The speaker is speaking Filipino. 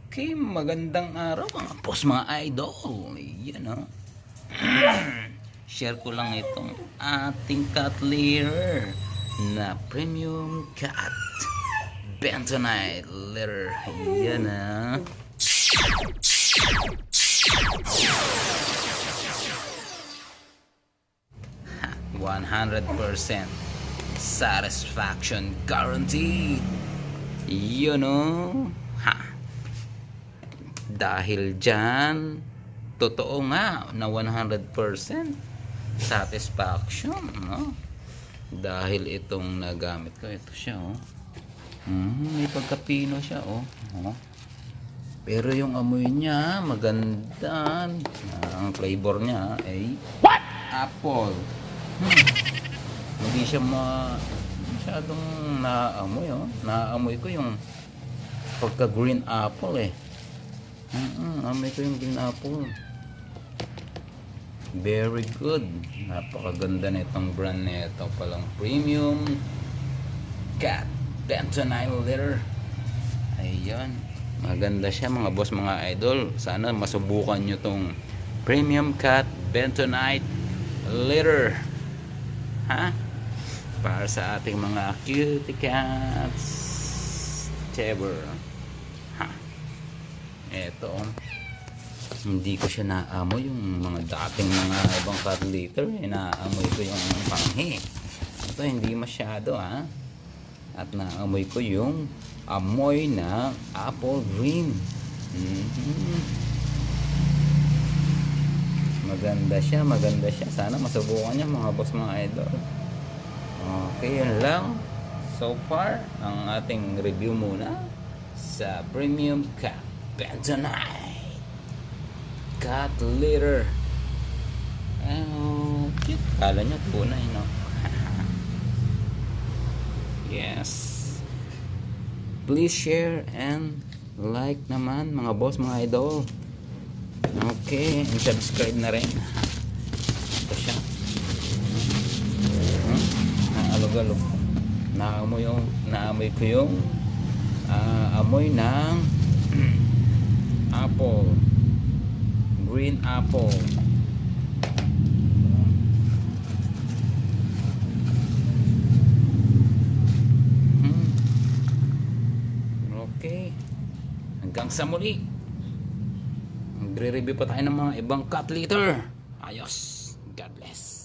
Okay, magandang araw mga boss, mga idol. Yan o. Share ko lang itong ating cat litter na premium cat Bentonite litter. Yan ah. 100% satisfaction guarantee. Yun o. Ha. Dahil dyan, totoo nga na 100% satisfaction, no? Dahil itong nagamit ko, ito siya, oh. May pagkapino siya, oh. Pero yung amoy niya, maganda. Ang flavor niya ay apple. Hindi siya masyadong naamoy, oh. Naamoy ko yung pagka green apple, eh. Amoy ko yung green apple. Very good. Napakaganda na itong brand na ito. Palang premium cat Bentonite litter. Ayun. Maganda siya mga boss, mga idol. Sana masubukan nyo tong premium cat Bentonite litter. Ha? Para sa ating mga cutie cats. Chever. Ha? Eto. Hindi ko siya naamoy yung mga dating mga ibang cat litter. Naamoy ko yung panghi. Ito hindi masyado, ha. At naamoy ko yung amoy na apple green. Maganda siya, maganda siya. Sana masubukan niya mga boss, mga idol. Okay, yun lang. So far, ang ating review muna sa premium cat Bentonite cat litter. Cute. Kala nyo tunay, no? Yes. Please share and like naman mga boss, mga idol. Okay, and subscribe na rin. Ito siya. Naalog-alog. Naamoy ko yung amoy ng apple. Green apple. Okay. Hanggang sa muli. Magre-review pa tayo ng mga ibang cat litter. Ayos. God bless.